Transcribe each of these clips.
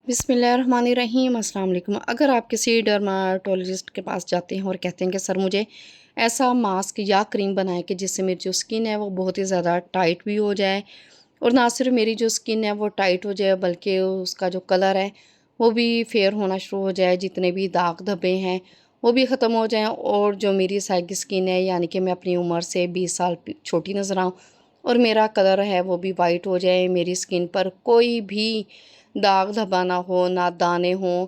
बिस्मिल्लाहिर्रहमानिर्रहीम अस्सलाम वालेकुम। अगर आप किसी डर्माटोलॉजिस्ट के पास जाते हैं और कहते हैं कि सर मुझे ऐसा मास्क या क्रीम बनाएं कि जिससे मेरी जो स्किन है वो बहुत ही ज़्यादा टाइट भी हो जाए और ना सिर्फ मेरी जो स्किन है वो टाइट हो जाए बल्कि उसका जो कलर है वो भी फेयर होना शुरू हो जाए, जितने भी दाग धब्बे हैं वो भी ख़त्म हो जाएं और जो मेरी साइड की स्किन है यानी कि मैं अपनी उम्र से 20 साल छोटी नज़र आऊँ और मेरा कलर है वो भी वाइट हो जाए, मेरी स्किन पर कोई भी दाग धब्बा ना हो, ना दाने हों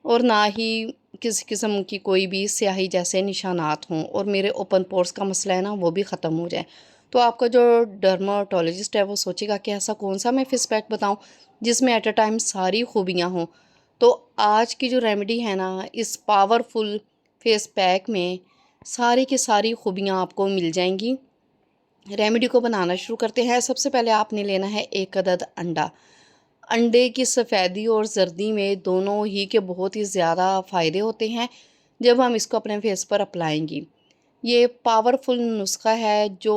और ना ही किसी किस्म की कोई भी स्याही जैसे निशानात हों और मेरे ओपन पोर्स का मसला है ना वो भी ख़त्म हो जाए। तो आपका जो डर्माटोलॉजिस्ट है वो सोचेगा कि ऐसा कौन-सा मैं फेस पैक बताऊँ जिसमें एट अ टाइम सारी खूबियाँ हों। तो आज की जो रेमेडी है ना इस पावरफुल फेस पैक में सारी की सारी खूबियाँ आपको मिल जाएँगी। रेमेडी को बनाना शुरू करते हैं। सबसे पहले आपने लेना है 1 अदद अंडा। अंडे की सफ़ेदी और ज़र्दी में दोनों ही के बहुत ही ज़्यादा फ़ायदे होते हैं जब हम इसको अपने फेस पर अप्लाएंगी। ये पावरफुल नुस्खा है जो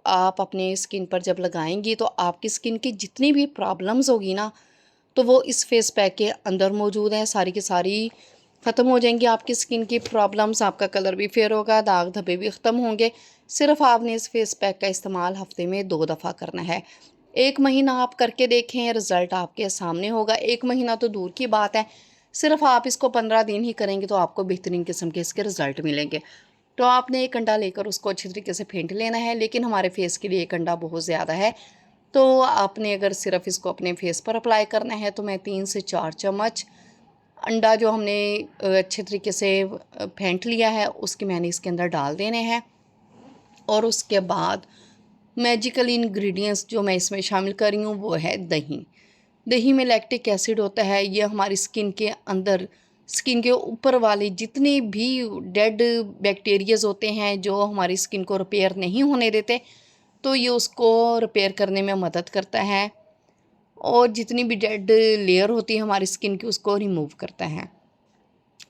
आप अपने स्किन पर जब लगाएंगी तो आपकी स्किन की जितनी भी प्रॉब्लम्स होगी ना तो वो इस फेस पैक के अंदर मौजूद हैं, सारी की सारी ख़त्म हो जाएंगी आपकी स्किन की प्रॉब्लम्स, आपका कलर भी फेयर होगा, दाग धब्बे भी ख़त्म होंगे। सिर्फ आपने इस फेस पैक का इस्तेमाल हफ्ते में 2 दफ़ा करना है। 1 महीना आप करके देखें, रिज़ल्ट आपके सामने होगा। 1 महीना तो दूर की बात है, सिर्फ आप इसको 15 दिन ही करेंगे तो आपको बेहतरीन किस्म के इसके रिज़ल्ट मिलेंगे। तो आपने 1 अंडा लेकर उसको अच्छी तरीके से फेंट लेना है, लेकिन हमारे फेस के लिए 1 अंडा बहुत ज़्यादा है। तो आपने अगर सिर्फ इसको अपने फेस पर अप्लाई करना है तो मैं 3 से 4 चम्मच अंडा जो हमने अच्छे तरीके से फेंट लिया है उसके मैंने इसके अंदर डाल देने हैं। और उसके बाद मैजिकल इंग्रेडिएंट्स जो मैं इसमें शामिल कर रही हूँ वो है दही। दही में लैक्टिक एसिड होता है, ये हमारी स्किन के अंदर, स्किन के ऊपर वाले जितने भी डेड बैक्टीरियाज होते हैं जो हमारी स्किन को रिपेयर नहीं होने देते, तो ये उसको रिपेयर करने में मदद करता है और जितनी भी डेड लेयर होती है हमारी स्किन की उसको रिमूव करता है।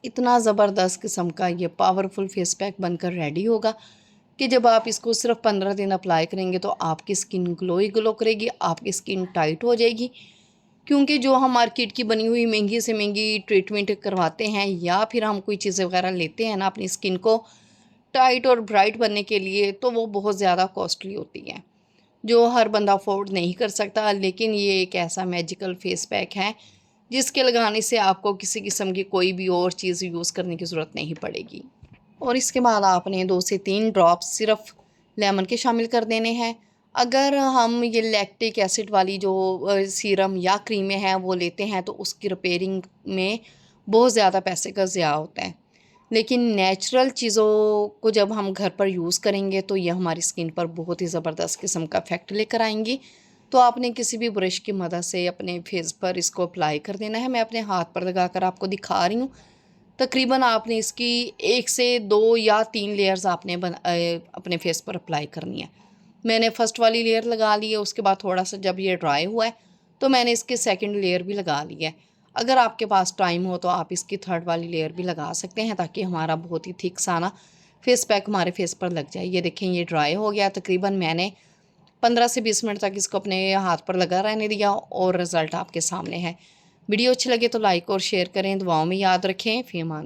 इतना ज़बरदस्त किस्म का ये पावरफुल फेस पैक बनकर रेडी होगा कि जब आप इसको सिर्फ 15 दिन अप्लाई करेंगे तो आपकी स्किन ग्लो ही ग्लो करेगी, आपकी स्किन टाइट हो जाएगी। क्योंकि जो हम मार्केट की बनी हुई महंगी से महंगी ट्रीटमेंट करवाते हैं या फिर हम कोई चीज़ें वगैरह लेते हैं ना अपनी स्किन को टाइट और ब्राइट बनने के लिए, तो वो बहुत ज़्यादा कॉस्टली होती हैं जो हर बंदा अफोर्ड नहीं कर सकता। लेकिन ये एक ऐसा मैजिकल फेस पैक है जिसके लगाने से आपको किसी किस्म की कोई भी और चीज़ यूज़ करने की ज़रूरत नहीं पड़ेगी। और इसके बाद आपने 2 से 3 ड्रॉप्स सिर्फ लेमन के शामिल कर देने हैं। अगर हम ये लैक्टिक एसिड वाली जो सीरम या क्रीमें हैं वो लेते हैं तो उसकी रिपेयरिंग में बहुत ज़्यादा पैसे का ज़िया होता है। लेकिन नेचुरल चीज़ों को जब हम घर पर यूज़ करेंगे तो ये हमारी स्किन पर बहुत ही ज़बरदस्त किस्म का इफ़ेक्ट लेकर आएंगी। तो आपने किसी भी ब्रश की मदद से अपने फेस पर इसको अप्लाई कर देना है। मैं अपने हाथ पर लगाकर आपको दिखा रही हूँ। तकरीबन आपने इसकी 1 से 2 या 3 लेयर्स आपने अपने फेस पर अप्लाई करनी है। मैंने फ़र्स्ट वाली लेयर लगा ली है, उसके बाद थोड़ा-सा जब ये ड्राई हुआ है, तो मैंने इसकी सेकंड लेयर भी लगा ली है। अगर आपके पास टाइम हो तो आप इसकी थर्ड वाली लेयर भी लगा सकते हैं ताकि हमारा बहुत ही थिक सा ना फेस पैक हमारे फेस पर लग जाए। ये देखें ये ड्राई हो गया, तकरीबन मैंने 15 से 20 मिनट तक इसको अपने हाथ पर लगा रहने दिया और रिज़ल्ट आपके सामने है। वीडियो अच्छी लगे तो लाइक और शेयर करें, दुआओं में याद रखें। फ़ी अमान।